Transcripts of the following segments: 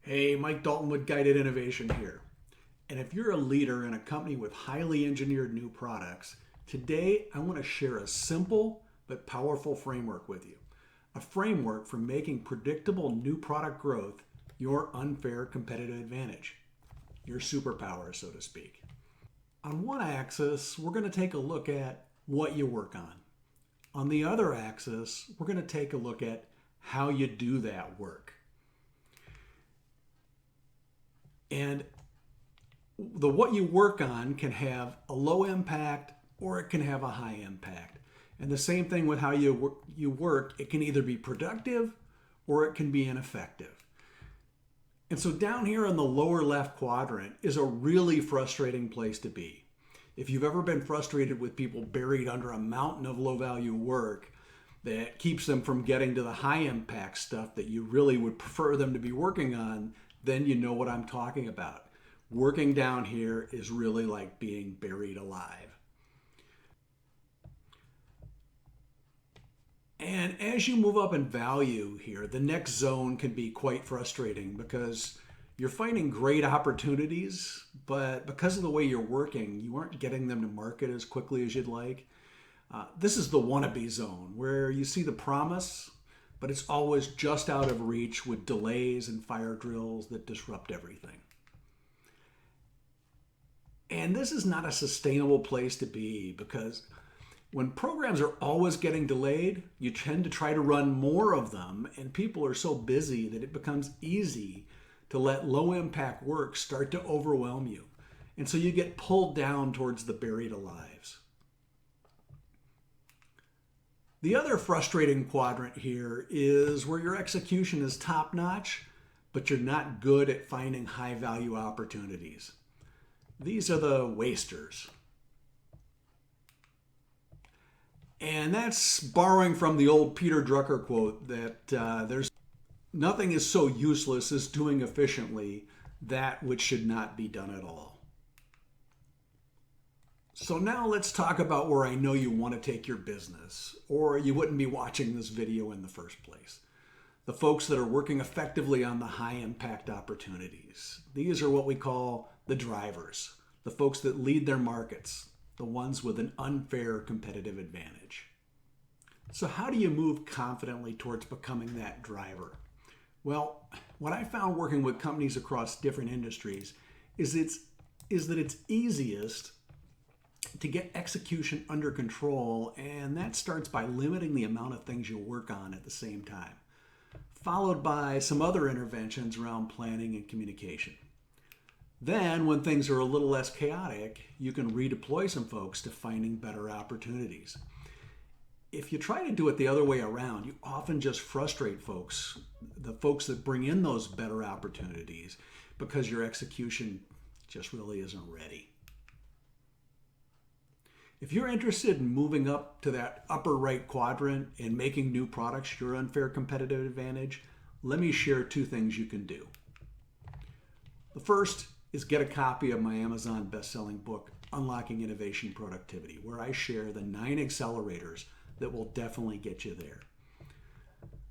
Hey, Mike Dalton with Guided Innovation here. And if you're a leader in a company with highly engineered new products, today I want to share a simple but powerful framework with you. A framework for making predictable new product growth your unfair competitive advantage, your superpower, so to speak. On one axis, we're going to take a look at what you work on. On the other axis, we're going to take a look at how you do that work. And the what you work on can have a low impact or it can have a high impact. And the same thing with how you work, it can either be productive or it can be ineffective. And so down here in the lower left quadrant is a really frustrating place to be. If you've ever been frustrated with people buried under a mountain of low value work that keeps them from getting to the high impact stuff that you really would prefer them to be working on, then you know what I'm talking about. Working down here is really like being buried alive. And as you move up in value here, the next zone can be quite frustrating because you're finding great opportunities, but because of the way you're working, you aren't getting them to market as quickly as you'd like. This is the wannabe zone where you see the promise, but it's always just out of reach with delays and fire drills that disrupt everything. And this is not a sustainable place to be because when programs are always getting delayed, you tend to try to run more of them, and people are so busy that it becomes easy to let low impact work start to overwhelm you. And so you get pulled down towards the buried alives. The other frustrating quadrant here is where your execution is top notch, but you're not good at finding high value opportunities. These are the wasters. And that's borrowing from the old Peter Drucker quote that there's nothing is so useless as doing efficiently that which should not be done at all. So now let's talk about where I know you want to take your business, or you wouldn't be watching this video in the first place. The folks that are working effectively on the high impact opportunities. These are what we call the drivers, the folks that lead their markets, the ones with an unfair competitive advantage. So how do you move confidently towards becoming that driver? Well, what I found working with companies across different industries is that it's easiest to get execution under control, and that starts by limiting the amount of things you work on at the same time, followed by some other interventions around planning and communication. Then, when things are a little less chaotic, you can redeploy some folks to finding better opportunities. If you try to do it the other way around, you often just frustrate folks, the folks that bring in those better opportunities, because your execution just really isn't ready. If you're interested in moving up to that upper right quadrant and making new products your unfair competitive advantage, let me share two things you can do. The first is get a copy of my Amazon best-selling book, Unlocking Innovation Productivity, where I share the 9 accelerators that will definitely get you there.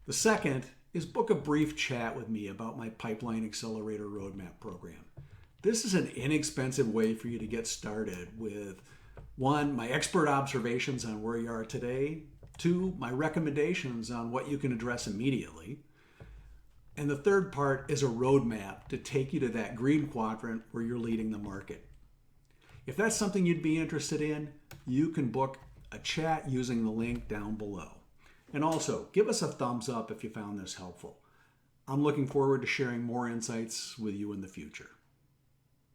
The second is book a brief chat with me about my Pipeline Accelerator Roadmap program. This is an inexpensive way for you to get started with 1, my expert observations on where you are today. 2, my recommendations on what you can address immediately. And the third part is a roadmap to take you to that green quadrant where you're leading the market. If that's something you'd be interested in, you can book a chat using the link down below. And also, give us a thumbs up if you found this helpful. I'm looking forward to sharing more insights with you in the future.